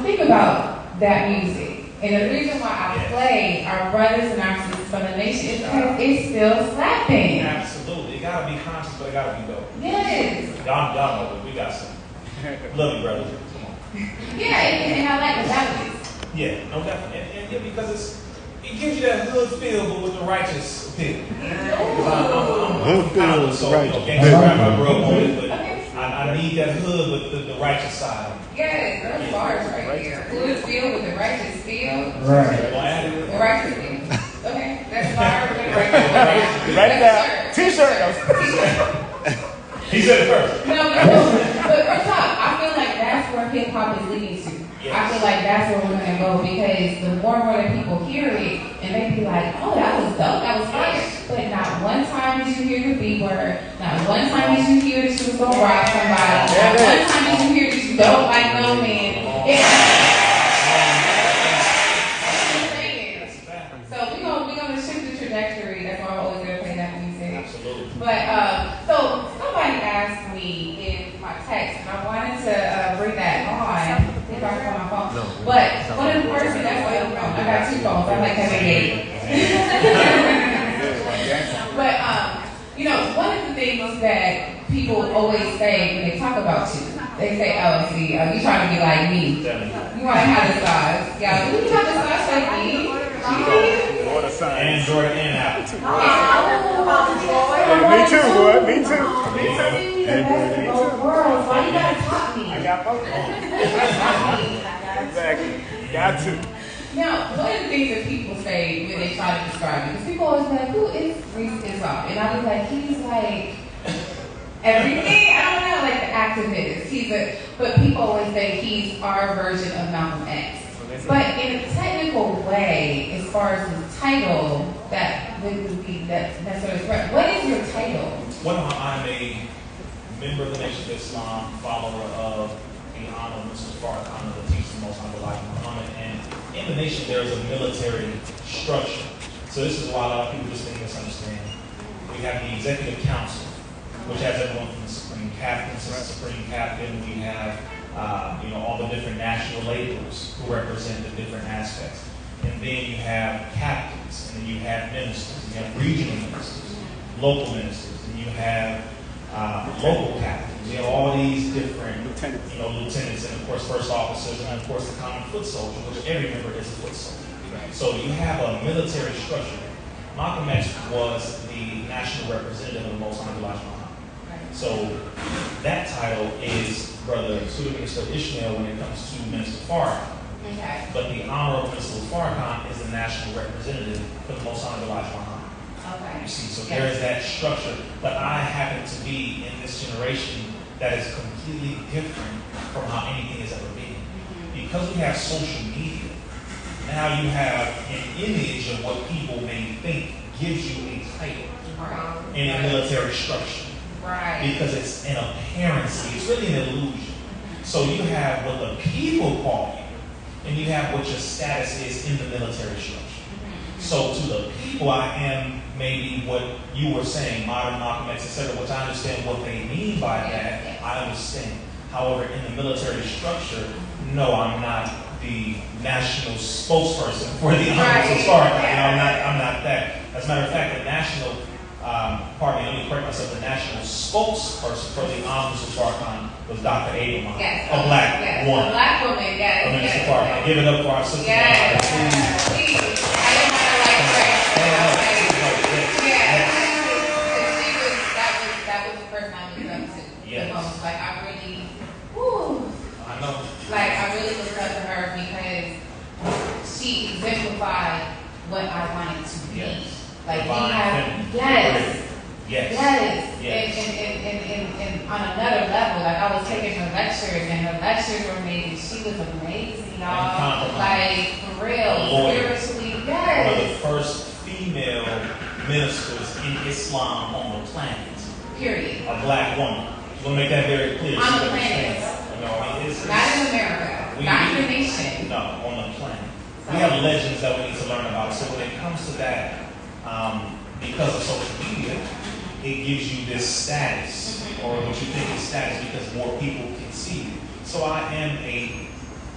Think about that music. And the reason why I play our brothers and our sisters from the nation is because it's still slapping. Absolutely. It gotta be conscious, but it gotta be dope. Yes. Y'all know it. We got some. Love you, brothers. Come on. Yeah, and I like the values. Yeah, no, definitely. And yeah, because it gives you that hood feel, but with the righteous appeal. I'm kind of so, gangsta rap I grew up on it, but I need that hood with the righteous side. Yes, those bars right here. Hood feel with the righteous feel. Right. The righteous feel. Okay, that's bar with the righteous. Write it down. T-shirt. He said it first. No, but for top, I feel like that's where hip hop is leading to. Yes. I feel like that's where we're gonna go because the more and more that people hear it, and they be like, "Oh, that was dope, that was fire." But not one time did you hear the B word. Not one time did you hear that you was gonna rob somebody. Not one time did you hear that you don't like no man. So we're gonna shift the trajectory. That's why I'm always gonna play that music. Absolutely. But so somebody asked me in my text, and I wanted to bring that on. If I can on my phone. No, but one of the person that's my other phone. I got two phones. I like having eight. But one of the things that people always say when they talk about you, they say, "Oh, see, you trying to be like me. You want to have the size. Yeah, you have the size like me." And Jordan and Apple. Me too, boy. Me too. Why you gotta top me? I got both. Exactly. Got to. Now, one of the things that people say when they try to describe me, because people always be like, "Who is Rizza?" And I'll be like, "He's like everything." I don't know, like the activist. But people always say he's our version of Malcolm X. But in a technical way, as far as the title, that would be that sort of correct. What is your title? Well, I'm a member of the Nation of Islam, follower of the Honorable Mr. Farrakhan, the teacher of the Most High Elijah Muhammad, and in the nation there is a military structure. So this is why a lot of people just think misunderstand. We have the Executive Council, which has everyone from the Supreme Captain to the Supreme Captain. We have all the different national labels who represent the different aspects. And then you have captains, and then you have ministers, you have regional ministers, local ministers, and you have local captains. You have all these different lieutenants, and of course first officers, and of course the common foot soldier, which every member is a foot soldier. So you have a military structure. Malcolm X was the national representative of the Most High Elijah Muhammad. So that title is Brother Pseudo Minister Ishmael when it comes to Minister Farrakhan. Okay. But the Honorable Minister Farrakhan is the national representative for the Most High Elijah Muhammad. Okay. You see, so there is that structure. But I happen to be in this generation that is completely different from how anything has ever been. Because we have social media, now you have an image of what people may think gives you a title in a military structure. Right. Because it's an appearance, it's really an illusion. So you have what the people call you, and you have what your status is in the military structure. So to the people, I am maybe what you were saying, modern Malcolm X, etc., which I understand what they mean by that. I understand. However, in the military structure, no, I'm not the national spokesperson for the Honorable Farrakhan. I'm not that. As a matter of fact, the national, let me correct myself, the national spokesperson for the Honorable Farrakhan was Dr. Abraham, a black woman. A black woman, yes. Minister Farrakhan. Give it up for our sister. Please. That was the person I looked up to the most. Like I really, I know. Like I really looked up to her because she exemplified what I wanted to be. Like we have, yes. And on another level, like I was taking her lectures, and her lectures were amazing. She was amazing, y'all. Like for real, spiritually, yes. One of the first female ministers in Islam on the planet. Period. A black woman. We'll make that very clear. On the planet. Not in America. Not in the nation. No, on the planet. We have legends that we need to learn about. So when it comes to that, because of social media, it gives you this status, or what you think is status, because more people can see you. So I am a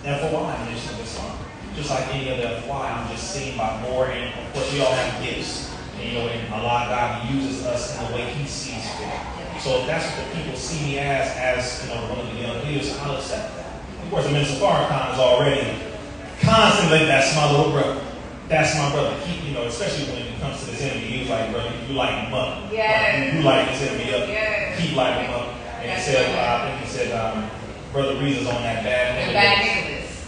FOI, Nation of Islam. Just like any other FY, I'm just seen by more, and of course we all have gifts. And you know, and Allah God uses us in the way He sees fit. So if that's what the people see me as you know, one of the young leaders, I'll accept that. Of course, the Minister Farrakhan is already constantly, that's my little brother. That's my brother. He, you know, especially when it comes to this enemy, he was like, brother, you light him up. Yes. You light this enemy up. Yes. Keep lighting him up. And he said, I think he said, Brother Rizza's on that bad nigga. Bad nigga list.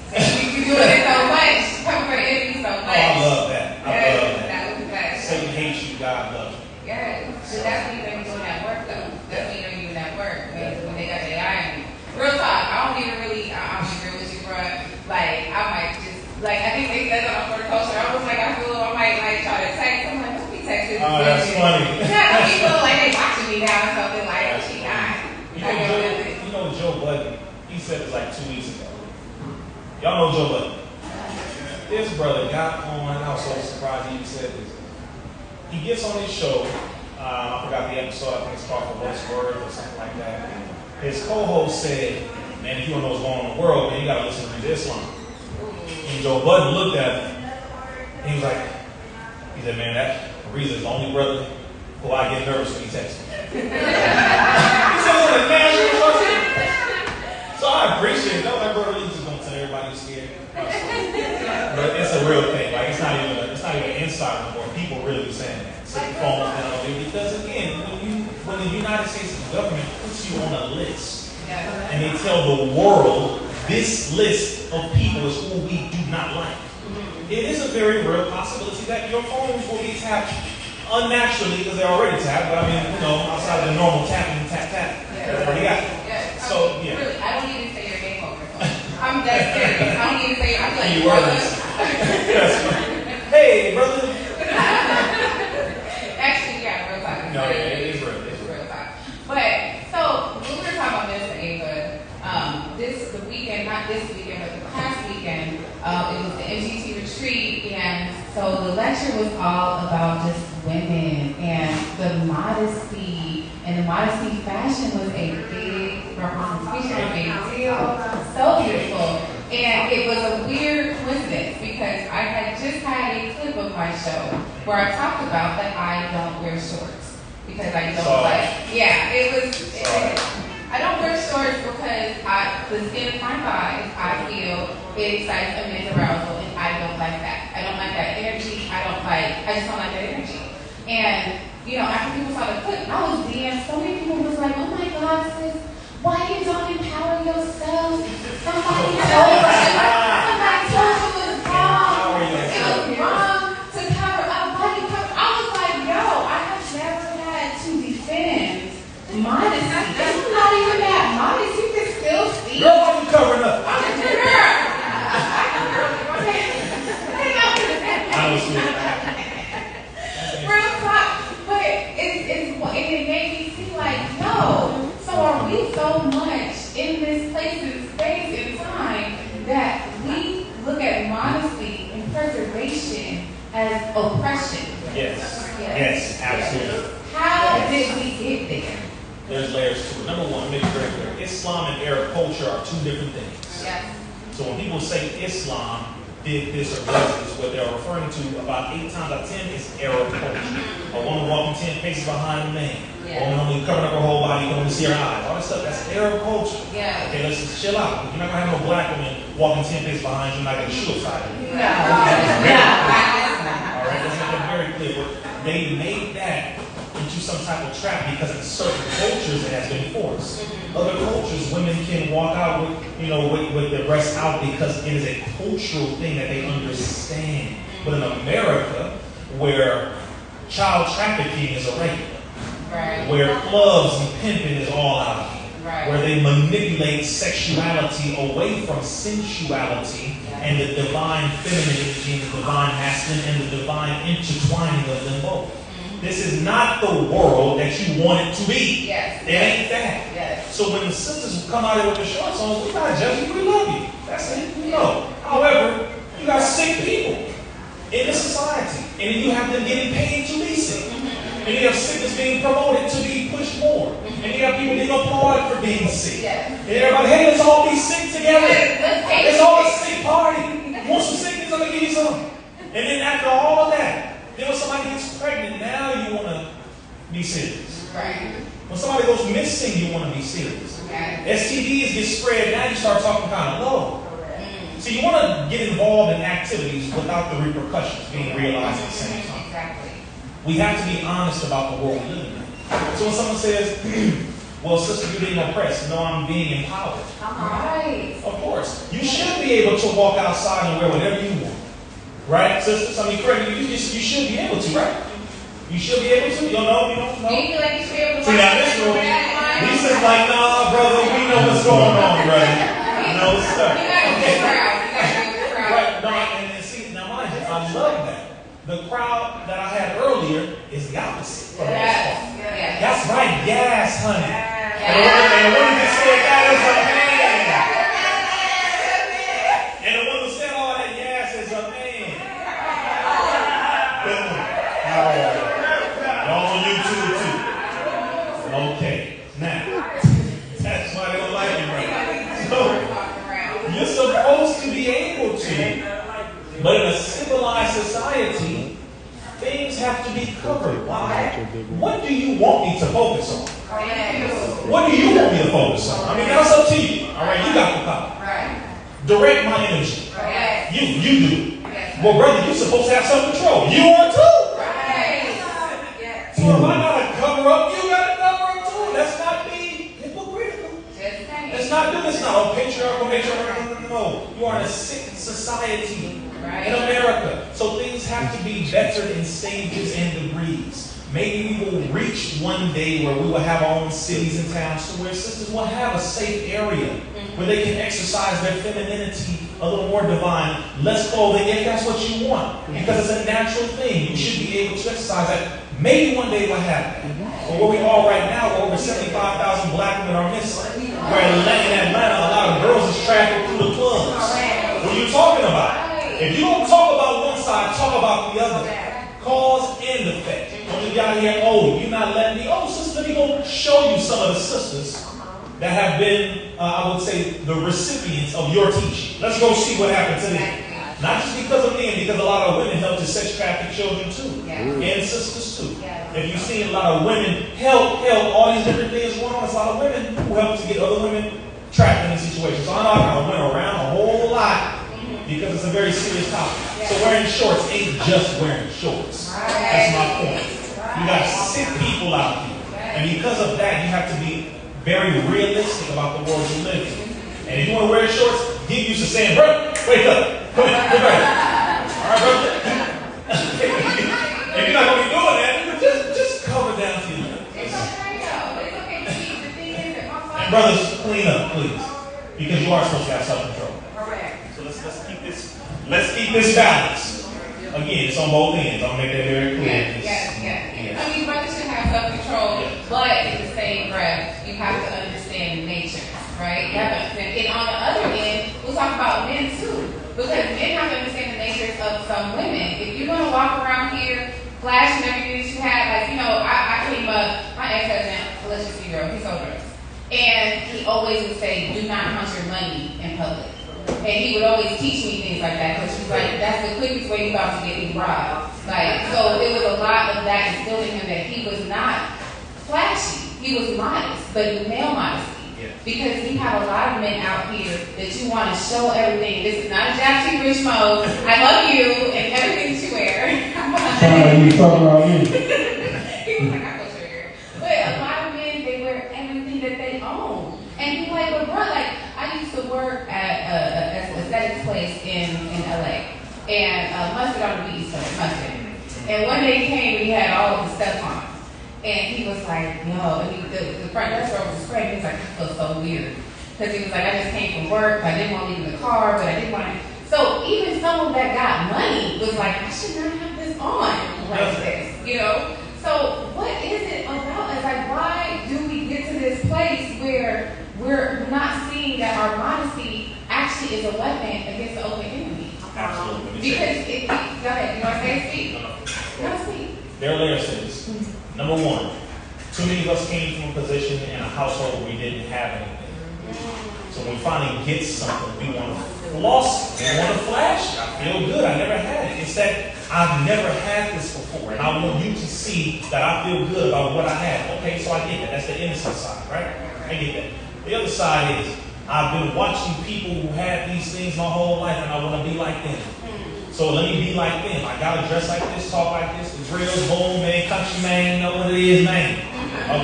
You doing it so much. Coming for the enemy so much. Oh, I love that. I love that. That was the best. Satan hates you, God loves you. Yes. So that's when you know you're doing that work, though. That's when you know you're doing that work. When they got the AI in you. Real talk. I'll be real with you, bro. Like, I might just, like, I think they said that on for the culture. I was like, I might like try to text. I'm like, don't be texting. Oh, that's funny. Yeah, I feel like they watching me now or something. Like, oh, she not. You know Joe Budden, he said this like 2 weeks ago. Y'all know Joe Budden. This brother got on, I was so surprised he even said this. He gets on his show, I forgot the episode, I think it's called For What's Word or something like that. His co-host said, man, if you don't know what's going on in the world, man, you gotta listen to Islam. And Joe Budden looked at him, and he was like, he said, man, that Rizza is the only brother who I get nervous when he texts me. He said, it's a national question. So I appreciate it. That was like, brother, Rizza's gonna tell everybody you're scared. But it's a real thing. Like, it's not even an insight anymore. People really be saying that. So the phone down there. Because again, when the United States government puts you on a list, and they tell the world, this list of people is who we do not like. It is a very real possibility that your phones will be tapped unnaturally, because they're already tapped, but I mean, you know, outside of the normal tapping, tap. That's already got it. So, yeah. Really, I don't need to say your name over the phone. I'm that serious. I don't need to say, I'm like, You brother. Hey, brother. Actually, yeah, real talk. No, it is real. It's real talk. But, so, when we were talking about this, Ava, the weekend, not this weekend, but the past weekend, it was the MGT retreat, and so the lecture was all about just women and the modesty, and the modesty fashion was a big representation, a big deal, so beautiful. And it was a weird coincidence because I had just had a clip of my show where I talked about that I don't wear shorts because I don't I don't wear shorts because the skin of my thighs, I feel it excites a men's arousal, and I don't like that. I don't like that energy. I just don't like that energy. And, you know, after people saw the clip, I was DM, so many people was like, oh my God, sis, why you don't empower yourself? Somebody told you it was wrong. It was wrong to cover up. Why you cover? I was like, yo, I have never had to defend modesty. It's not even that modest. You can still see. Girl, why you covering up? I'm a girl. Honestly. Real talk. But it made me feel like, no. So are we so much in this place and space and time that we look at modesty and preservation as oppression? Yes, absolutely. How did we get there? There's layers to it. Number one, make it very clear. Islam and Arab culture are two different things. Yes. So when people say Islam did this or does this, what they're referring to about 8 times out of 10 is Arab culture. A woman walking 10 paces behind a man. A woman only covering up her whole body, you can only see her eyes. All that stuff, that's Arab culture. Yeah. Okay, let's just chill out. You're not going to have no black woman walking 10 paces behind you, not going to shoot upside you. No. All right, let's make that very clear. But they made that into some type of trap because in certain cultures it has been forced. Other cultures, women can walk out with their breasts out because it is a cultural thing that they understand. But in America, where child trafficking is a regular, Right. where clubs and pimping is all out here, Right. where they manipulate sexuality away from sensuality and the divine femininity and the divine masculine and the divine intertwining of them both. This is not the world that you want it to be. Yes. It ain't that. Yes. So when the sisters come out here with the shorts on, we not judge you, we love you. That's it. No. However, you got sick people in the society, and then you have them getting paid to be sick. And you have sickness being promoted to be pushed more. And you have people getting applauded for being sick. Yes. And everybody, hey, let's all be sick together. Let's Let's all be serious. Right. When somebody goes missing, you want to be serious. Okay. STDs get spread, now you start talking kind of low. So you want to get involved in activities without the repercussions being realized at the same time. Exactly. We have to be honest about the world we live in. So when someone says, well, sister, you're being oppressed. No, I'm being empowered. Right. Of course. You should be able to walk outside and wear whatever you want. Right, sisters? I mean, correct me. You should be able to, right? You should be able to. You don't know? You don't know? Do you feel like you should be able to? See, now this room, Lisa's like, nah, brother, we know what's going on, brother. No, sir. You gotta be the crowd. You gotta be the crowd. Right, no, and see, now mind you, I love that. The crowd that I had earlier is the opposite. For the most part. Yes. That's right, yes, honey. Yes. And the one who just said that is a man. And the one who said all that yes is a man. All on YouTube too. Okay, now that's why they don't like it, right? So you're supposed to be able to, but in a civilized society, things have to be covered. Why? What do you want me to focus on? What do you want me to focus on? I mean, that's up to you. All right, you got the power. Right. Direct my energy. Right. You do. Well, brother, you're supposed to have some control. You are too. Right. So if I gotta cover up, you gotta cover up too. Let's not be hypocritical. Let's not do this now. Oh, patriarchal. No. You are in a sick society in America. So things have to be bettered in stages and degrees. Maybe we will reach one day where we will have our own cities and towns to where sisters will have a safe area where they can exercise their femininity a little more divine, less clothing if that's what you want. Because it's a natural thing. You should be able to exercise that. Maybe one day we'll have that. But where we are right now, where over 75,000 black women are missing. Where in Atlanta, a lot of girls is trafficked through the clubs. What are you talking about? If you don't talk about one side, talk about the other. Cause and effect. When you got here, oh, you're not letting me. Oh, sister, let me go show you some of the sisters that have been, I would say, the recipients of your teaching. Let's go see what happened to them. Not just because of men, because a lot of women help to sex traffic children too. And sisters too. If you see a lot of women help all these different things going on, it's a lot of women who help to get other women trapped in these situations. So I know I kind of went around a whole lot because it's a very serious topic. So wearing shorts ain't just wearing shorts. That's my point. You got sick people out here. And because of that, you have to be very realistic about the world you live in. And if you want to wear shorts, get used to saying, bro, wake up. Come back. All right, bro. If you're not going to be doing that, just cover down to your lips. It's okay though. It's okay to keep the thing in it. And brothers, clean up, please. Because you are supposed to have self-control. Correct. So let's keep this balance. Again, it's on both ends. I'll make that very clear. Yes. I mean, brothers should have self-control, but in the same breath, you have to understand the nature, right? You have to understand. And on the other end, we'll talk about men too. Because men have to understand the natures of some women. If you're going to walk around here flashing everything that you have, like, I came up, my ex-husband, let's just be real, he sold drugs. And he always would say, do not hunt your money in public. And he would always teach me things like that, because he's like, that's the quickest way you're about to get me robbed. Like, so it was a lot of that instilled in him that he was not flashy. He was modest, but male modesty. Because we have a lot of men out here that you want to show everything. This is not a Jackson Rich mode. I love you and everything that you wear. You talking about me? He was like, I go show you. But a lot of men, they wear everything that they own. And you're like, but bro, like, I used to work at an aesthetics place in LA. And Mustard on the beach, so Mustard. And one day he came and he had all of the stuff on. And he was like, yo, and the front desk was screaming. He was like, I feel so weird. Because he was like, I just came from work. I didn't want to leave in the car, but I didn't want to. So even someone that got money was like, I should not have this on like this, So what is it about us? Like, why do we get to this place where we're not seeing that our modesty actually is a weapon against the open enemy? Absolutely. Because go ahead. You want to say speak? No, speak. There are layers to this. Number one, too many of us came from a position in a household where we didn't have anything. So when we finally get something, we want to floss it. We want to flash it. I feel good. I never had it. It's that I I've never had this before, and I want you to see that I feel good about what I have. Okay, so I get that. That's the innocent side, right? I get that. The other side is, I've been watching people who have these things my whole life, and I want to be like them. So let me be like them. I gotta dress like this, talk like this, the drills, boom, man, country man, know what it is, man.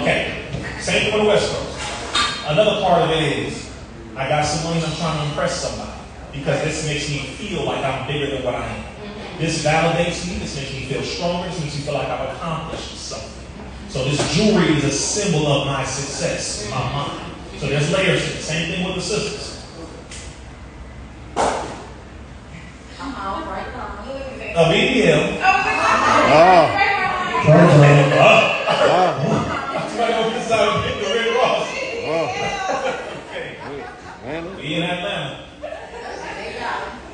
Okay. Same thing on the West Coast. Another part of it is, I got some money and I'm trying to impress somebody. Because this makes me feel like I'm bigger than what I am. This validates me, this makes me feel stronger, this makes me feel like I've accomplished something. So this jewelry is a symbol of my success in my mind. So there's layers to it. Same thing with the sisters. A BBL. Somebody on this side of the Red Ross. Okay. We in Atlanta.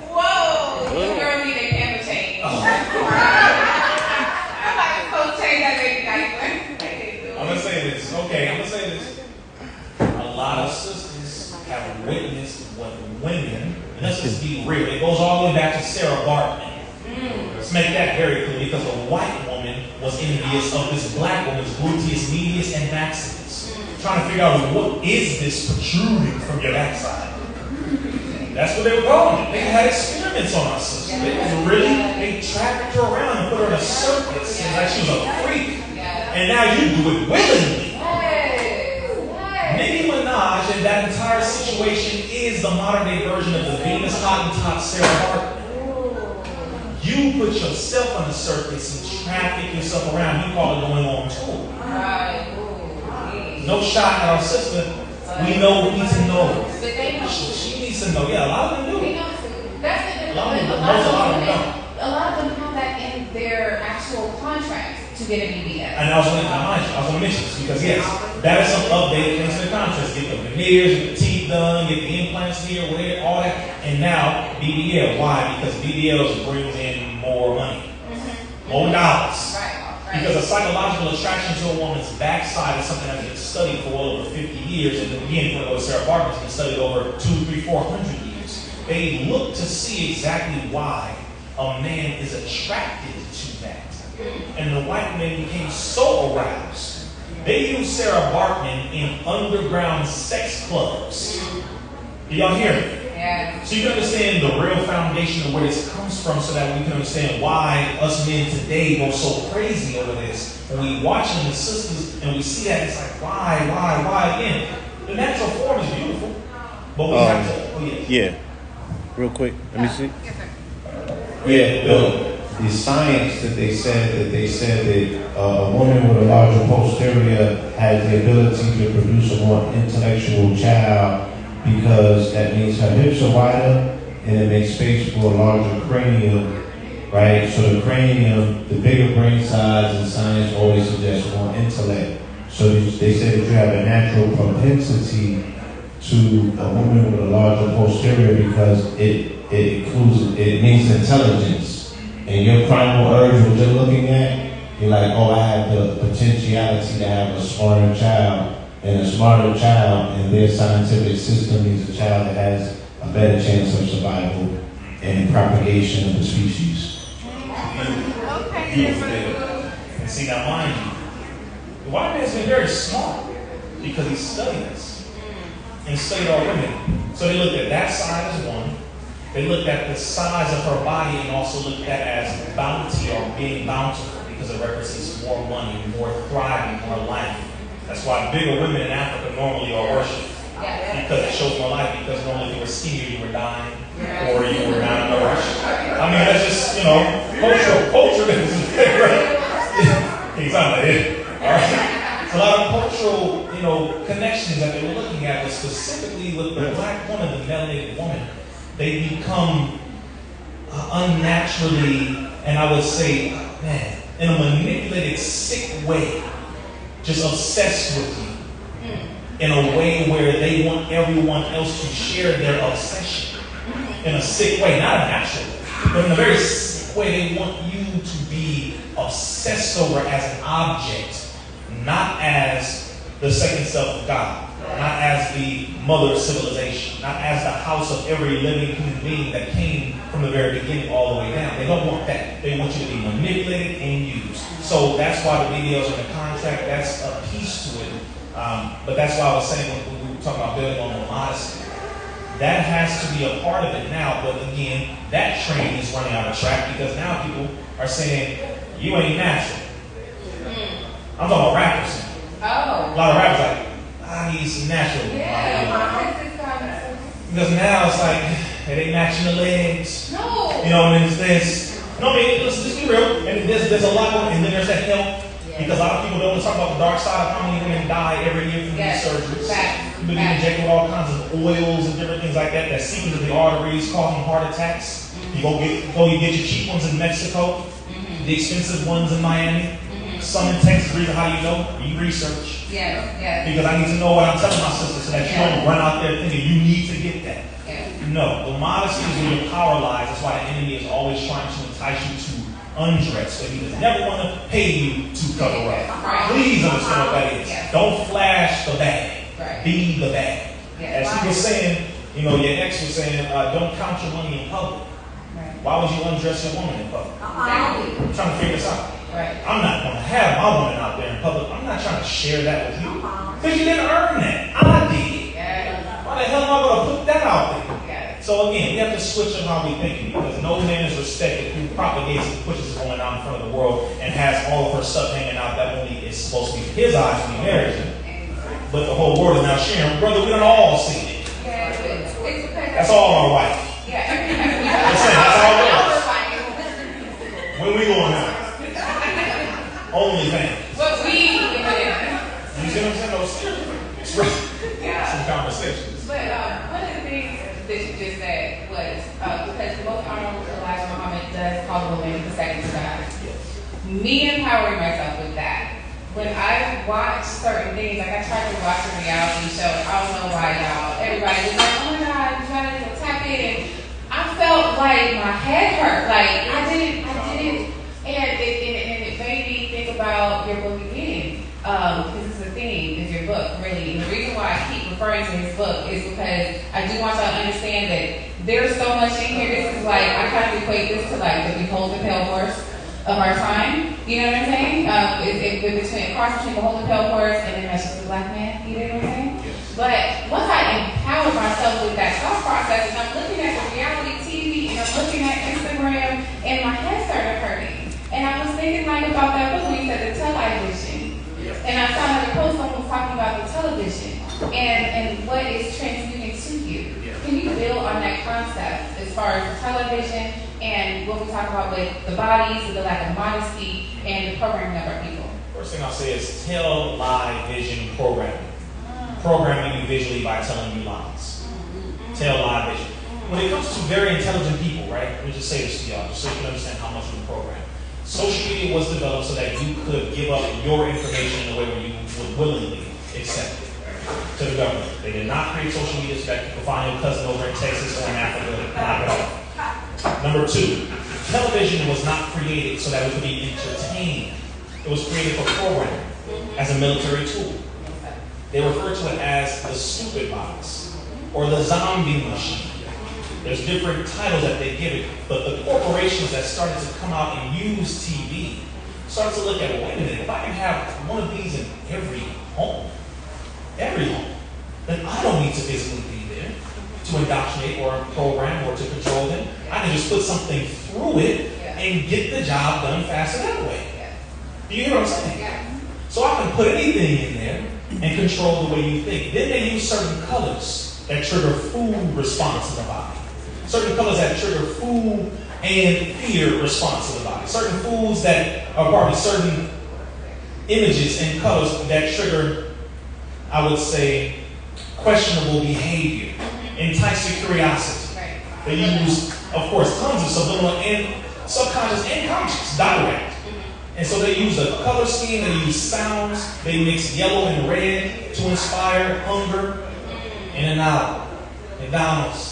Whoa! These girls need a camera change. I'm like, so change that baby diaper. I'm gonna say this. Okay, I'm gonna say this. A lot of sisters have witnessed what women, and let's just be real, it goes all the way back to Sarah Bartman. Let's make that very clear, because a white woman was envious of this black woman's gluteus medius and maximus. Trying to figure out, what is this protruding from your backside? That's what they were calling it. They had experiments on our sister. They trafficked her around and put her in a circus like she was a freak. And now you do it willingly. Nicki Minaj and that entire situation is the modern day version of the Venus Hottentot Sarah Bartman. You put yourself on the circus and traffic yourself around. You call it going on tour. No shot at our sister. We know what we need to know. She needs to know. Yeah, a lot of them do. That's the A lot of them don't. A lot of them have that in their actual contracts to get a BBL. And I was going to mention this because, yes, that is some updated things in the contracts. Get the veneers, get the teeth done, get the implants here, whatever, all that. And now, BBL. Why? Because BBLs brings in more money. More dollars. Because a psychological attraction to a woman's backside is something that's been studied for well over 50 years. And again, for Sarah Bartman's been studied over 200, 300, 400 years. They look to see exactly why a man is attracted to that. And the white men became so aroused. They used Sarah Bartman in underground sex clubs. Do y'all hear me? Yeah. So you can understand the real foundation of where this comes from so that we can understand why us men today go so crazy over this. When we watch them as sisters and we see that, it's like, why again? The natural form is beautiful. But we have to, Yeah. Real quick, let me see. Yeah, the science that they said that a woman with a larger posterior has the ability to produce a more intellectual child because that means her hips are wider and it makes space for a larger cranium, right? So the cranium, the bigger brain size in science always suggests more intellect. So they say that you have a natural propensity to a woman with a larger posterior because it means intelligence. And your primal urge, what you're looking at, you're like, oh, I have the potentiality to have a smarter child. And a smarter child in their scientific system is a child that has a better chance of survival and propagation of the species. And see, now mind you, the white man's been very smart because he studied us and studied our women. So they looked at that side as one. They looked at the size of her body and also looked at as bounty or being bountiful because it represents more money, more thriving, more life. That's why bigger women in Africa normally are worshipped. Because it shows more life. Because normally if you were skinnier, you were dying. Or you were malnourished. I mean, that's just, culture is right? He's on it. All right. So a lot of cultural, connections that they were looking at was specifically with the black woman, the melanated woman. They become unnaturally, and I would say, in a manipulated, sick way, just obsessed with you in a way where they want everyone else to share their obsession in a sick way, not a natural way, but in a very sick way. They want you to be obsessed over as an object, not as the second self of God. not as the mother of civilization, not as the house of every living human being that came from the very beginning all the way down. They don't want that. They want you to be manipulated and used. So that's why the videos are in the contract. That's a piece to it. But that's why I was saying when we were talking about building on the modesty, that has to be a part of it now. But again, that train is running out of track because now people are saying, you ain't natural. I'm talking about rappers. Oh. A lot of rappers like, I need some natural. Because now it's like, it ain't matching the legs. No. You know, and it's this. No, I mean, let's be real. And there's a lot more, and then there's that health. Yeah. Because a lot of people don't want to talk about the dark side of how many women die every year from these surgeries. People get injected with all kinds of oils and different things like that that seep into the arteries, causing heart attacks. Mm-hmm. You get your cheap ones in Mexico, the expensive ones in Miami. Some in Texas. Reason how you know? You research. Yes. Because I need to know what I'm telling my sister so that you don't run out there thinking you need to get that. No, the modesty is where your power lies. That's why the enemy is always trying to entice you to undress. But he does never want to pay you to cover up. Please understand what that is. Don't flash the bag. Be the bag. As he was saying, you know, your ex was saying, don't count your money in public. Why would you undress your woman in public? I'm trying to figure this out. I'm not going to have my woman out there in public. I'm not trying to share that with you. Because you didn't earn that. I did. Why the hell am I going to put that out there? So again, we have to switch on how we think because no man is respected who propagates and pushes his woman out in front of the world and has all of her stuff hanging out that only is supposed to be his eyes when he marries her. But the whole world is now sharing. Brother, we don't all see it. That's all our wife. That's all yours. When we going now? Only fans. What we You see what I'm saying? Some conversations. But one of the things that you just said was because the most honorable Elijah Muhammad does call the woman the second to God. Me empowering myself with that. When I watch certain things, like I tried to watch a reality show, I don't know why y'all, everybody was like, oh my God, you gotta tap in. I felt like my head hurt. Like I didn't, and it made me think about your book again. This is the theme, is your book, really. And the reason why I keep referring to his book is because I do want y'all to understand that there's so much in here. This is like, I kind of equate this to like the Behold the Pale Horse of our time. You know what I'm saying? Between cross between Behold the Pale Horse and then Message the Black Man. You know what I'm saying? But once I empowered myself with that thought process, and I'm looking at the reality TV and I'm looking at Instagram, and my head started hurting. And I was thinking like about that book when you said the television. And I saw another post someone was talking about the television and what is transmuting to you. Can you build on that concept as far as the television and what we talk about with the bodies, with the lack of modesty, and the programming of our people? First thing I'll say is tell lie vision programming. Programming you visually by telling you lies. Tell lie vision. When it comes to very intelligent people, right? Let me just say this to y'all, just so you can understand how much we program. Social media was developed so that you could give up your information in a way where you would willingly accept it to the government. They did not create social media so that you could find your cousin over in Texas or in Africa and knock it off. Number two, television was not created so that it could be entertained. It was created for programming as a military tool. They refer to it as the stupid box or the zombie machine. There's different titles that they give it, but the corporations that started to come out and use TV started to look at, well, wait a minute, if I can have one of these in every home, then I don't need to physically be there to indoctrinate or program or to control them. I can just put something through it and get the job done faster that way. Do you hear what I'm saying? So I can put anything in there and control the way you think. Then they use certain colors that trigger food response in the body. Certain colors that trigger food and fear response in the body. Certain foods that are probably certain images and colors that trigger, I would say, questionable behavior, entice your curiosity. They use, of course, tons of subliminal and subconscious and conscious direct. And so they use a color scheme, they use sounds, they mix yellow and red to inspire hunger, in and out, McDonald's,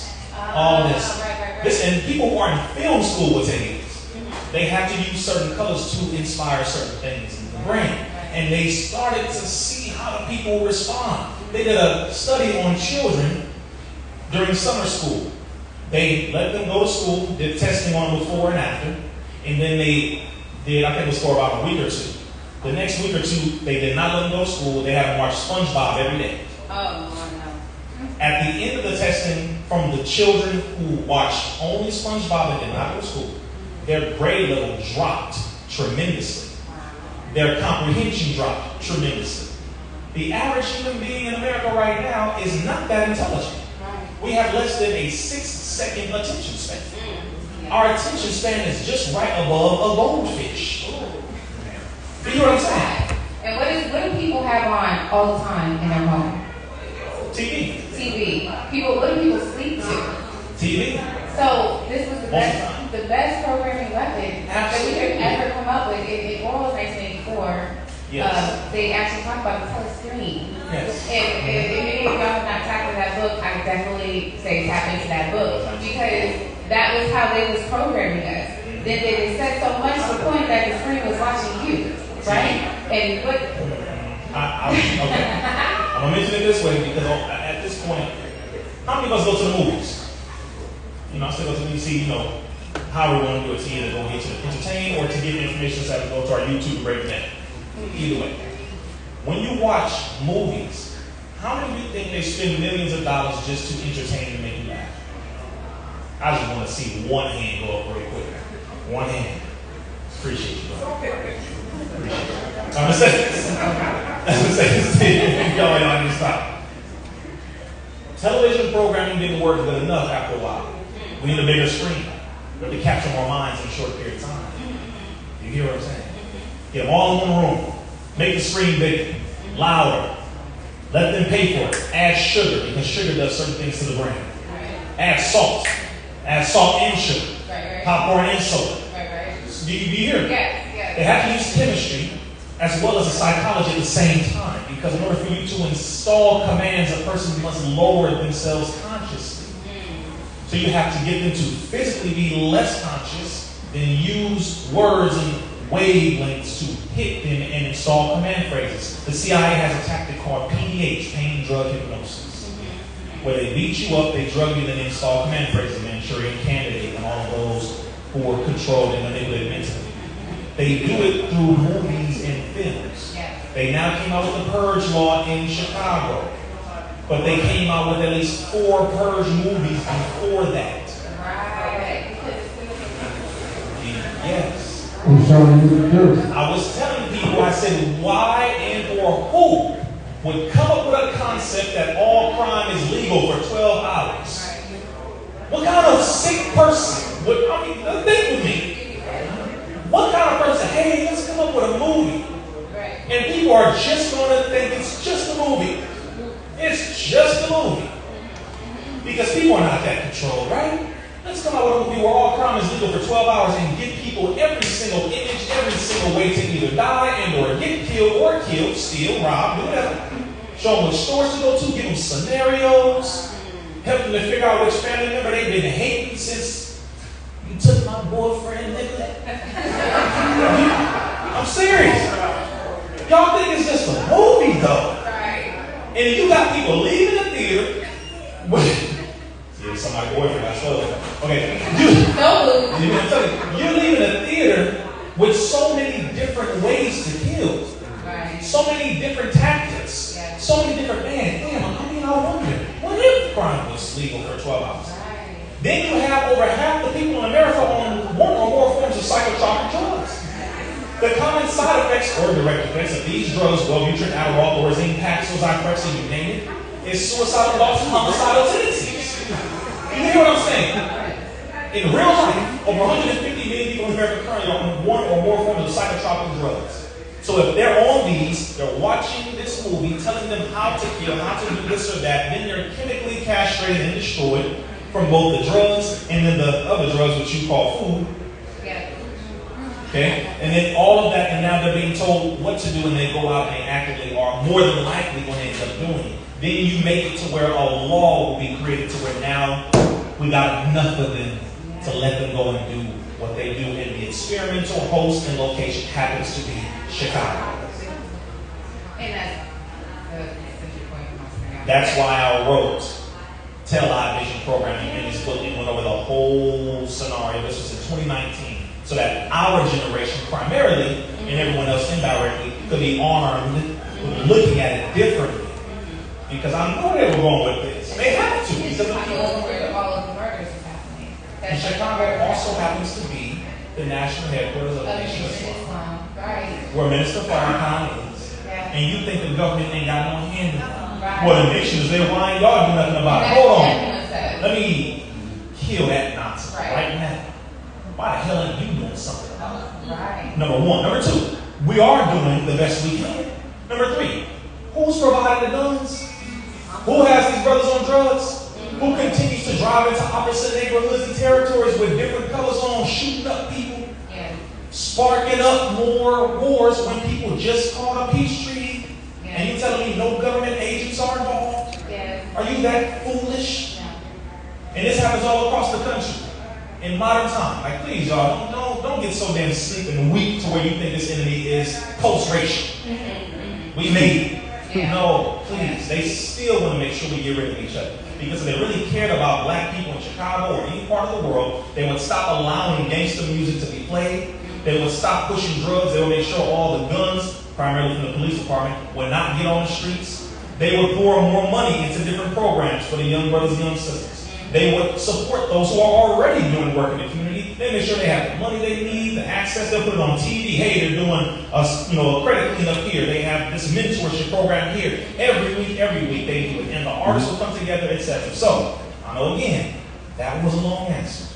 all this. And people who are in film school will tell you this. They have to use certain colors to inspire certain things in the brain. And they started to see how the people respond. They did a study on children during summer school. They let them go to school, did testing on before and after, and then they did, I think it was for about a week or two. The next week or two, they did not let them go to school. They had them watch SpongeBob every day. Oh, no. At the end of the testing, from the children who watched only SpongeBob and did not go to school, their grade level dropped tremendously. Their comprehension dropped tremendously. The average human being in America right now is not that intelligent. We have less than a 6-second attention span. Our attention span is just right above a goldfish. Do you know what I'm saying? And what do people have on all the time in their home? TV. What do people sleep to? TV. So this was the best programming weapon that we could ever come up with. In Orwell's 1984, they actually talk about the telescreen. Yes. And if any of y'all have not tackled that book, I definitely say tap into that book, because that was how they was programming us. Then they said so much to the point that the screen was watching you, right? And what? Okay. I'm gonna mention it this way because at this point, how many of us go to the movies? I still go to the movies, see, how we want to do it, to either go get to entertain or to get information, so we go to our YouTube and break it down. Either way. When you watch movies, how many of you think they spend millions of dollars just to entertain and make you laugh? I just want to see one hand go up really quick. One hand. Appreciate you, bro. Appreciate you. I'm going to say this to you. Y'all need to stop. Television programming didn't work good enough after a while. We need a bigger screen to capture more minds in a short period of time. You hear what I'm saying? Get them all in one room. Make the screen bigger, louder. Let them pay for it. Add sugar, because sugar does certain things to the brain. Add salt. Add salt and sugar. Popcorn and soda. Do you hear me? Yes. They have to use chemistry as well as a psychology at the same time, because in order for you to install commands, a person must lower themselves consciously. So you have to get them to physically be less conscious, then use words and wavelengths to hit them and install command phrases. The CIA has a tactic called PDH, pain drug hypnosis, where they beat you up, they drug you, then they install command phrases, Manchurian Candidate, and all of those who are controlled and manipulated mentally. They do it through movies and films. They now came out with the Purge law in Chicago, but they came out with at least 4 Purge movies before that. Yes. I was telling people, I said, why and or who would come up with a concept that all crime is legal for 12 hours? What kind of sick person would, think with me. What kind of person, hey, let's come up with a movie. And people are just going to think it's just a movie. It's just a movie. Because people are not that controlled, right? Let's come out with a movie where all crime is legal for 12 hours and give people every single image, every single way to either die and or get killed or killed, steal, rob, do whatever. Show them which stores to go to, give them scenarios, help them to figure out which family member they've been hating since you took my boyfriend, nigga. I'm serious. Y'all think it's just a movie, though. And you got people leaving the theater with somebody's boyfriend, I suppose. Okay. You're leaving the theater with so many different ways to kill. So many different tactics. So many different, I wonder, what if crime was legal for 12 hours? Then you have over half the people in America on one or more forms of psychotropic drugs. The common side effects or direct effects of these drugs, Wellbutrin, Adderall, Lorazine, Paxil, Zyprexa, you name it, is suicidal thoughts and homicidal tendencies. You hear what I'm saying? In real life, over 150 million people in America currently are on one or more forms of psychotropic drugs. So if they're on these, they're watching this movie, telling them how to kill, how to do this or that, then they're chemically castrated and destroyed from both the drugs and then the other drugs, which you call food. Okay? And then all of that, and now they're being told what to do, and they go out and they actively are more than likely going to end up doing it. Then you make it to where a law will be created to where now we got enough of them to let them go and do what they do. And the experimental host and location happens to be Chicago. And that's the point. That's why I wrote television programming in this book and went over the whole scenario. This was in 2019. So that our generation primarily, and everyone else indirectly, could be armed with looking at it differently. Because I know they were going with this. They have to. Because all of the murders is happening. And Chicago also happens to be the national headquarters of the Nation of Islam. Right. Where Minister Farrakhan is. Yeah. And you think the government ain't got no hand in that. Right. Well, the nation is there. Why ain't y'all do nothing about it? Hold on. Let me kill that nonsense right now. Why the hell ain't you doing something about it? Right. Number one. Number two, we are doing the best we can. Number three, who's providing the guns? Who has these brothers on drugs? Who continues to drive into opposite neighborhoods and territories with different colors on, shooting up people, sparking up more wars when people just caught a peace treaty? And you telling me no government agents are involved? Are you that foolish? And this happens all across the country. In modern time, like please y'all, don't get so damn sleep and weak to where you think this enemy is post-racial. We made it. No, please. They still want to make sure we get rid of each other. Because if they really cared about black people in Chicago or any part of the world, they would stop allowing gangster music to be played. They would stop pushing drugs. They would make sure all the guns, primarily from the police department, would not get on the streets. They would pour more money into different programs for the young brothers and young sisters. They would support those who are already doing work in the community. They make sure they have the money they need, the access. They'll put it on TV. Hey, they're doing a credit cleanup here. They have this mentorship program here. Every week they do it. And the artists will come together, etc. So, I know again, that was a long answer.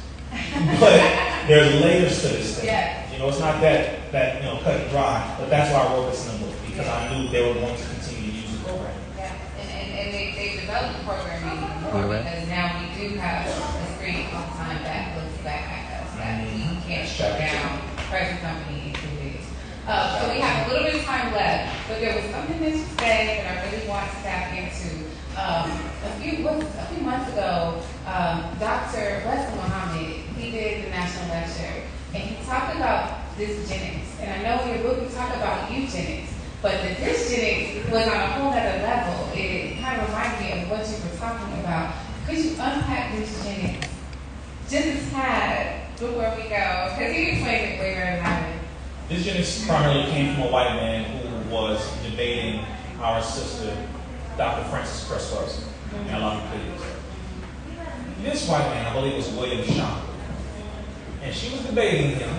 But there's layers to this thing. It's not that cut and dry. But that's why I wrote this in the book. Because I knew they were going to continue to use the program. And they developed the programming more because now we do have a screen all the time that looks back at us that we can't shut down present company included. So we have a little bit of time left, but there was something that you said that I really want to tap into. A few months ago, Dr. Wesley Muhammad, he did the national lecture, and he talked about dysgenics. And I know in your book you talk about eugenics. But the dysgenics was on a whole other level. It kind of reminded me of what you were talking about. Could you unpack dysgenics just a tad before we go? Because you explained it way better than I did. Dysgenics primarily came from a white man who was debating our sister, Dr. Frances Cress Welsing, and a lot of people. This white man, I believe, was William Shaw. And she was debating him,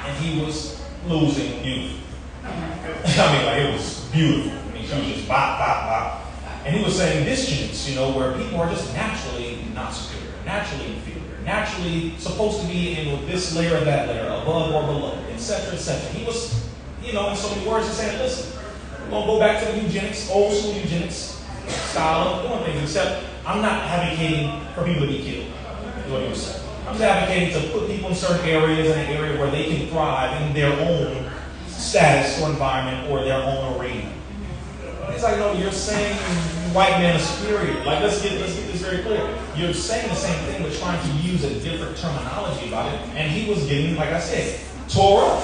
and he was losing youth. It was beautiful. She was just bop, bop, bop. And he was saying dysgenics, where people are just naturally not superior, naturally inferior, naturally supposed to be in with this layer or that layer, above or below, etc., etc. He was, in so many words, he's saying, listen, we're going to go back to the eugenics, old school eugenics style of doing things, except I'm not advocating for people to be killed, is what he was saying. I'm just advocating to put people in certain areas, in an area where they can thrive in their own status or environment or their own arena. It's like, no, you're saying white men are superior. Like, let's get this very clear. You're saying the same thing, but trying to use a different terminology about it. And he was getting, like I said, tore up.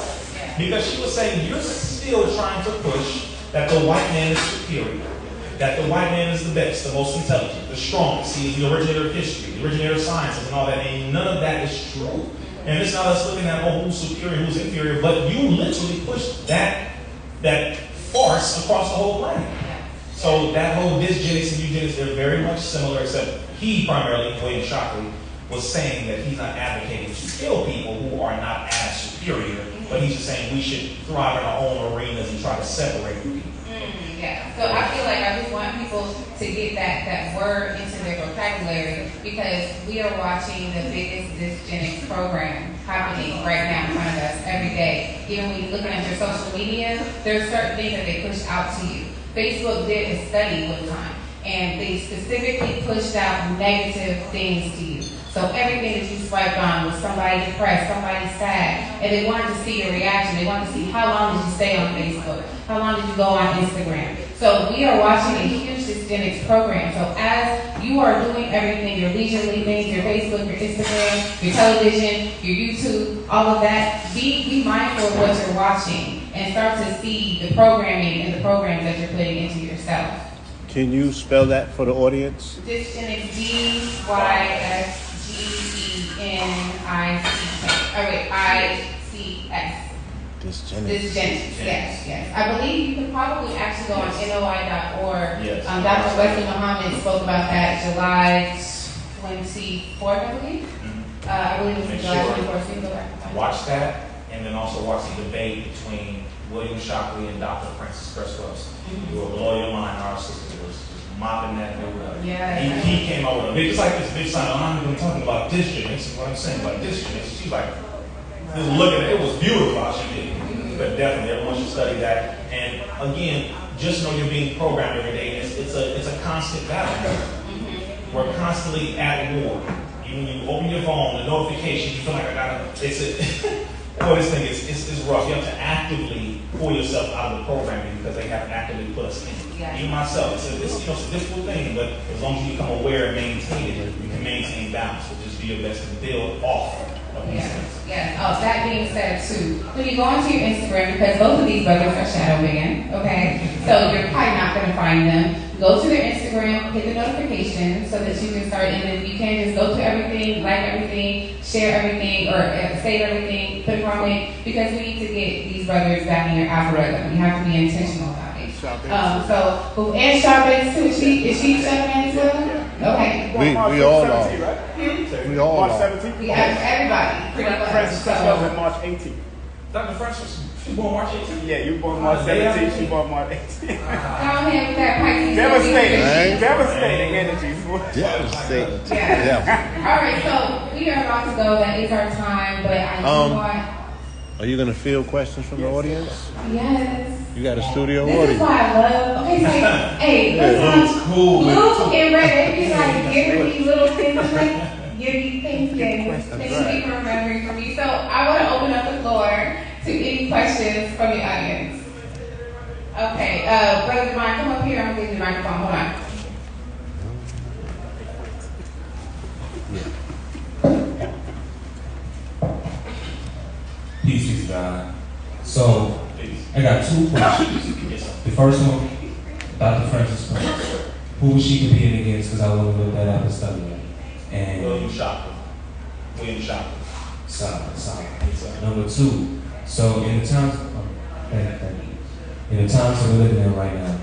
Because she was saying, you're still trying to push that the white man is superior. That the white man is the best, the most intelligent, the strongest. He is the originator of history, the originator of sciences and all that. And none of that is true. And it's not us looking at, who's superior, who's inferior, but you literally pushed that farce across the whole planet. So that whole dysgenics and eugenics, they're very much similar, except he primarily, William Shockley, was saying that he's not advocating to kill people who are not as superior, but he's just saying we should thrive in our own arenas and try to separate people. So I feel like I just want people to get that word into their vocabulary because we are watching the biggest dysgenics program happening right now in front of us every day. Even when you're looking at your social media, there's certain things that they push out to you. Facebook did a study one time, and they specifically pushed out negative things to you. So everything that you swiped on was somebody depressed, somebody sad, and they wanted to see your reaction. They wanted to see how long did you stay on Facebook, how long did you go on Instagram. So we are watching a huge dysgenics program. So as you are doing everything, your leisurely things, your Facebook, your Instagram, your television, your YouTube, all of that, be mindful of what you're watching and start to see the programming and the programs that you're putting into yourself. Can you spell that for the audience? Dysgenics, Dysgenics. Oh wait, ICS. Dysgenics. Yes. I believe you could probably actually go on NOI.org. Yes. Dr. Wesley Muhammad spoke about that July 24th, I believe. I believe it was July 24th. So you can go back and find Watch that, and then also watch the debate between William Shockley and Dr. Francis Cresswell. You will blow your mind. Our sister was mopping that dude up. Yeah. He came out with a big, just like this big sign. I'm not even talking about dysgenics. What I'm saying about dysgenics. She's like, just look at it. It was beautiful how she did it. But definitely, everyone should study that. And again, just know you're being programmed every day. It's a constant battle. We're constantly at war. When you open your phone, the notifications, you feel like I gotta. This thing is rough. You have to actively pull yourself out of the programming because they have actively put us in. Yeah. Even myself, it's a difficult thing, but as long as you become aware and maintain it, you can maintain balance. So just do your best to build off of these things. Yes. Oh, that being said, too, when you go onto your Instagram, because both of these brothers are shadow banned, okay? So you're probably not going to find them. Go to their Instagram, hit the notifications so that you can start, and then you can just go to everything, like everything, share everything, or save everything, put a comment, because we need to get these brothers back in your algorithm. You have to be intentional about it. And Sharpay too. Is she Sharpay as well? Okay. We all are. We all March are. 17th. We have everybody. Pretty much. Francis Cresswell was March 18th. Dr. Francis, she born March 18th? Yeah, you born March 17th, she born March 18th. Go ahead with that Pisces. Devastating. Right? Devastating energies. Devastating. Yeah. All right, so we are about to go. That is our time, but I do want. Are you gonna field questions from the audience? Yes. You got a studio This is audience. why I love. Okay, so hey, listen, cool. Blue and Red, they be like giving me little things, like give me things, things keep remembering for me. So I want to open up the floor to any questions from the audience. Okay, Brother Divine, come up here. I'm gonna give you the microphone. Hold on. Peace, God. So, I got two questions. The first one, Dr. Francis Prince. Who was she competing against? Because I want to look that up and study it. And William Shockley. Solid. Number two. So, in the times that we're living in right now,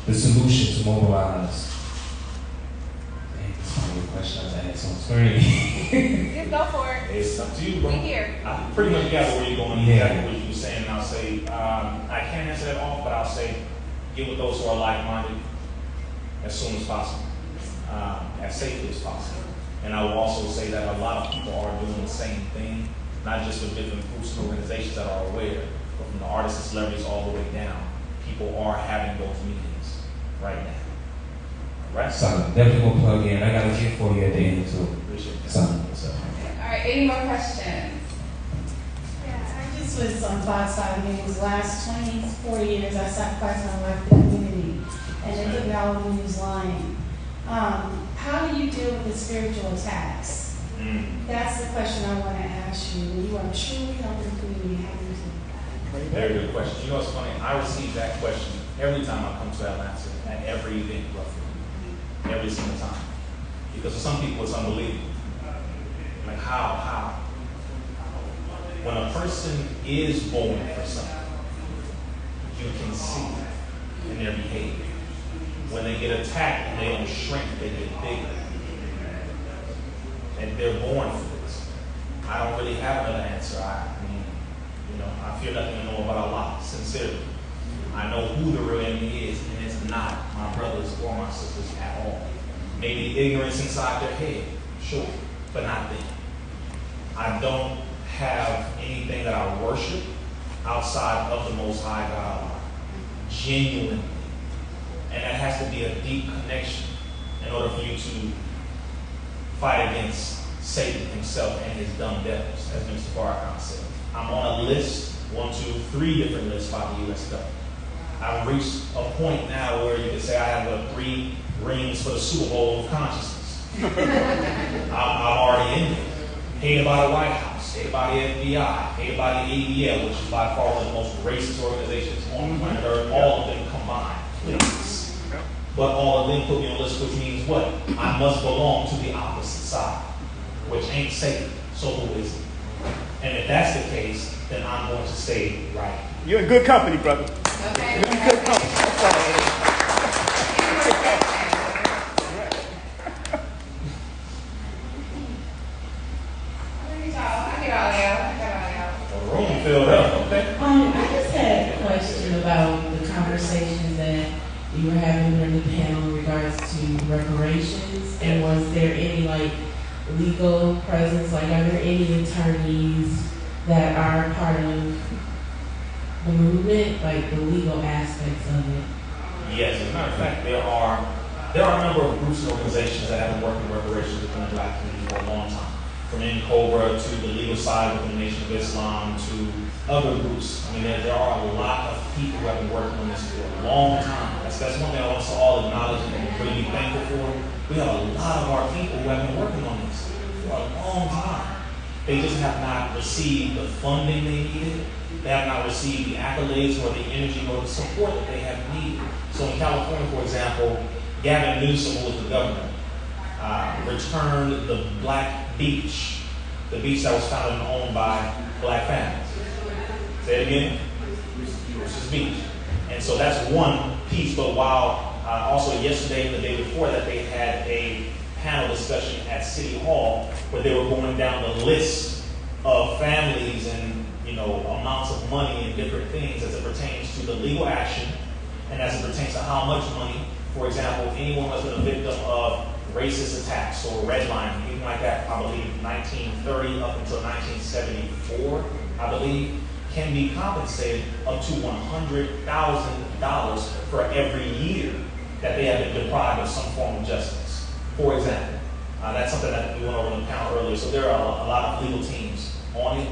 the solution to mobilize. That's probably a question I was asked on screen. Just go for it. It's up to you, bro. We here. I pretty much got where you're going, Yeah. exactly what you were saying, and I'll say, I can't answer that off, but I'll say, get with those who are like-minded as soon as possible, as safely as possible. And I will also say that a lot of people are doing the same thing, not just with different groups and organizations that are aware, but from the artists and celebrities all the way down, people are having those meetings right now. Right? Solid. Definitely gonna plug in. I got a gift for you at the end too. Appreciate it. Solid. All right, any more questions? Yeah, I just was on God's side again. These last 24 years, I sacrificed my life for the community, and it took me all of me was lying. How do you deal with the spiritual attacks? That's the question I want to ask you. When you are truly helping the community, how do you do that? Very good question. You know what's funny? I receive that question every time I come to Atlanta, at every event, roughly. Every single time. Because for some people, it's unbelievable. Like, how? When a person is born for something, you can see in their behavior. When they get attacked and they don't shrink, they get bigger. And they're born for this. I don't really have another answer. I mean, I fear nothing and know about Allah, sincerely. I know who the real enemy is, and it's not my brothers or my sisters at all. Maybe ignorance inside their head, sure, but not them. I don't have anything that I worship outside of the Most High God, genuinely. And that has to be a deep connection in order for you to fight against Satan himself and his dumb devils, as Mr. Farrakhan said. I'm on a list, 1, 2, 3 different lists by the U.S. government. I've reached a point now where you can say I have 3 rings for the Super Bowl of consciousness. I'm already in there. Hated by the White House, hated by the FBI, hated by the ATL, which is by far one of the most racist organizations on planet Earth, all of them combined. but all of them put me on the list, which means what? I must belong to the opposite side, which ain't safe. So who is it? And if that's the case, then I'm going to stay right. You're in good company, brother. Okay. You're in good company. That's all it is. The room filled up, okay? I just had a question about the conversation that you were having during the panel in regards to reparations, and was there any legal presence? Are there any attorneys that are part of the movement, the legal aspects of it? Yes, as a matter of fact, there are a number of groups and organizations that have been working reparations within the Black community for a long time. From NCOBRA to the legal side within the Nation of Islam to other groups. I mean, there are a lot of people who have been working on this for a long time. That's one thing I want us to all acknowledge and really be thankful for. We have a lot of our people who have been working on this for a long time. They just have not received the funding they needed. They have not received the accolades or the energy or the support that they have needed. So in California, for example, Gavin Newsom, who was the governor, returned the Black Beach, the beach that was founded and owned by Black families. Say it again. Rich's Beach. And so that's one piece, but while also yesterday and the day before that, they had a panel discussion at City Hall where they were going down the list of families and amounts of money and different things as it pertains to the legal action and as it pertains to how much money. For example, anyone that's been a victim of racist attacks or redlining, anything like that, I believe 1930 up until 1974, I believe, can be compensated up to $100,000 for every year that they have been deprived of some form of justice. For example, that's something that we went over in the panel earlier. So there are a lot of legal teams on it.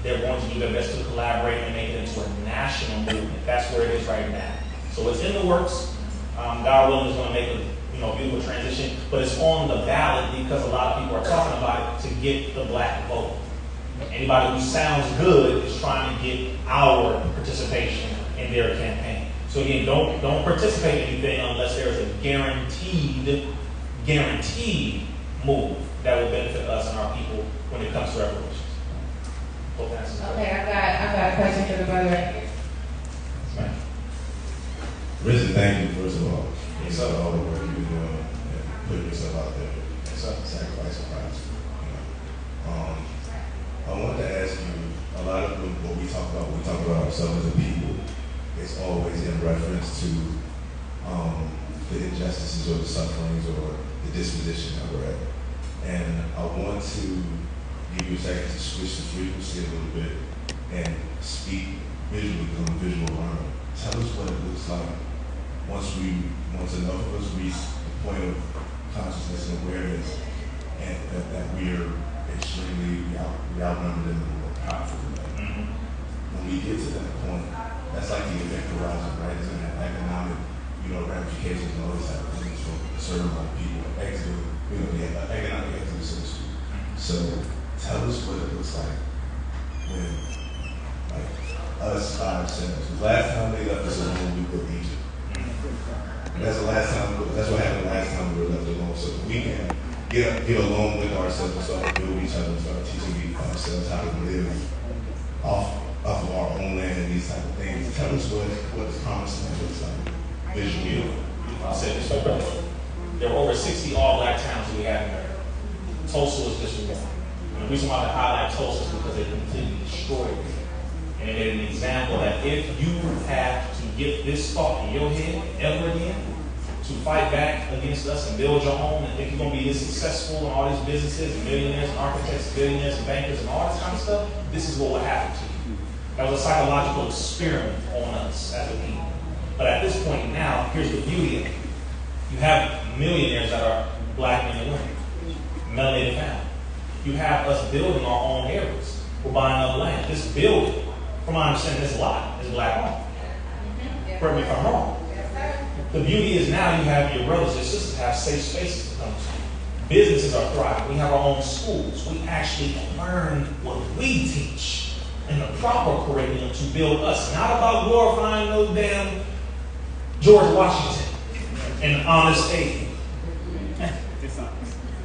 They're going to do their best to collaborate and make it into a national movement. That's where it is right now. So it's in the works. God willing is going to make a beautiful transition, but it's on the ballot because a lot of people are talking about it to get the Black vote. Anybody who sounds good is trying to get our participation in their campaign. So again, don't participate in anything unless there is a guaranteed move that will benefit us and our people when it comes to reparations. Hope that answers the question. Okay, I've got a question for the brother right here. Rizza, thank you, first of all. Yes, For sir. all the work you've been doing and putting yourself out there. Yes, sir. Sacrifice of Christ. I wanted to ask you, a lot of what we talk about ourselves as a people, it's always in reference to the injustices or the sufferings or the disposition that we're at. And I want to give you a second to switch the frequency a little bit and speak visually, become a visual learner. Tell us what it looks like once enough of us reach the point of consciousness and awareness, and that we are extremely outnumbered and more powerful. When we get to that point, that's like the event horizon, right? It's going to have economic, ramifications and all these type of things for a certain amount of people. The economic exodus, so to speak. So tell us what it looks like when, us by ourselves. The last time they left us alone, we were Egypt. That's what happened last time we were left alone. So we can get alone with ourselves and start to build each other and start teaching ourselves how to live off of our own land and these type of things. Tell us what the promised land looks like visually. I'll say this, brother. There are over 60 all-Black towns that we have in America. Tulsa is just one. And the reason why they highlight Tulsa is because they completely destroyed it. And it is an example that if you have to get this thought in your head ever again, to fight back against us and build your home and think you're going to be this successful in all these businesses and millionaires and architects, billionaires and bankers and all this kind of stuff, this is what will happen to you. That was a psychological experiment on us as a people. But at this point now, here's the beauty of it. You have millionaires that are Black men and women, melanated family. You have us building our own areas. We're buying up land. This building, from my understanding, this lot is Black owned. Correct me if I'm wrong. The beauty is now you have your brothers and sisters have safe spaces to come to. Businesses are thriving. We have our own schools. We actually learn what we teach in the proper curriculum to build us. Not about glorifying no damn George Washington. and honest aid.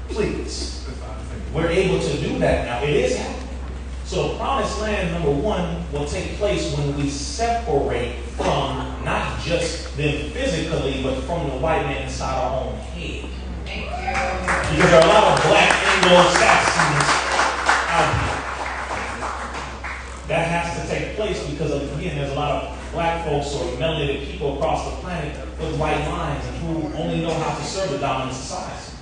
Please. We're able to do that now. It is happening. So the promised land, number one, will take place when we separate from not just them physically, but from the white man inside our own head. Thank you. Because there are a lot of black Anglo-Saxons out here. That has to take place because, again, there's a lot of black folks or melanated people across the planet with white minds and who only know how to serve the dominant society.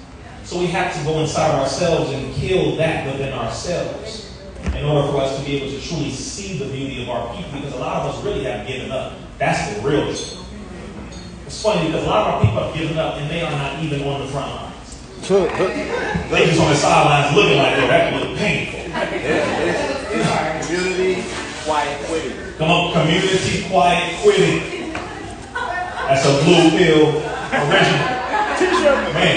So we have to go inside ourselves and kill that within ourselves in order for us to be able to truly see the beauty of our people, because a lot of us really have given up. That's the real issue. It's funny because a lot of our people have given up and they are not even on the front lines. They just on the sidelines looking like that look painful. Community, quiet quitting. Come on, community quiet quitting. That's a blue pill original. T-shirt. Man,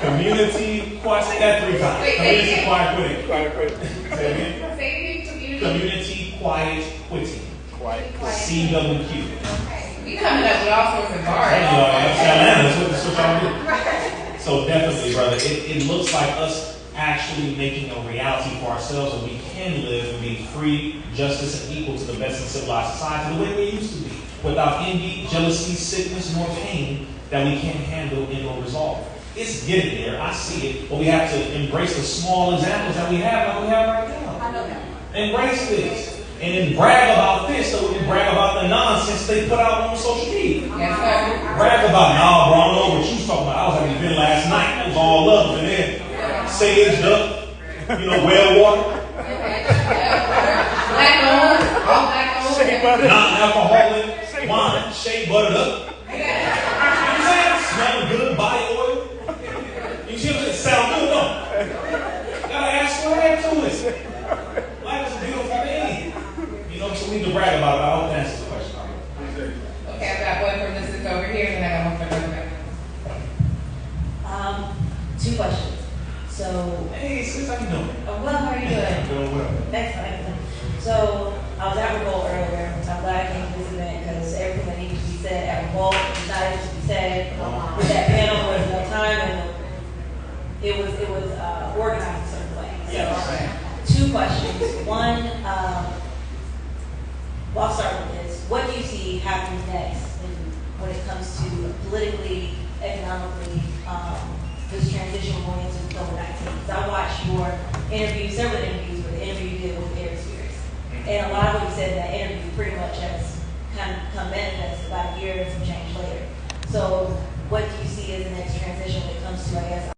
community quiet. Say that 3 times. Wait, Community quiet quitting. Quiet quitting. Say it again. Say it, community. Community quiet quitting. Quiet. CWQ. We coming up with all sorts of bars. That's what y'all do. So definitely, brother, it looks like us actually making a reality for ourselves where we can live and be free, justice, and equal to the best in civilized society the way we used to be, without envy, jealousy, sickness, nor pain that we can't handle and or resolve. It's getting there. I see it, but we have to embrace the small examples that we have right now. I know that. Embrace this. And then brag about this so we can brag about the nonsense they put out on social media. Yes, sir. Brag about, nah, bro, I don't know what you was talking about. I was having an event last night. It was all love. And then saged up, well water. Black on, all black on. Shea butter. Non-alcoholic wine, shea buttered up. You know what I'm saying? Smelling good, body oil. You see what I'm saying? Sound good, don't it? Gotta ask for that to it. Life is a beautiful thing. So we need to brag about it. I hope that answers the question. Okay, I've got one from this is over here, and I got one from over there. 2 questions. So, Hey, sis, how you doing? well, how are you doing? Doing well. Excellent. So, I was at Revolt earlier. I'm glad I came to this event because everything that needs to be said at Revolt is not able to be said. With that panel, there was no time, and it was organized a certain way. So, 2 questions. One, well, I'll start with this. What do you see happening next when it comes to politically, economically, this transition we're going into COVID-19? Because I watched your interview, several interviews, but the interview you did with Air Spirits. And a lot of what you said in that interview pretty much has kind of come manifest about a year and some change later. So what do you see as the next transition when it comes to, I guess,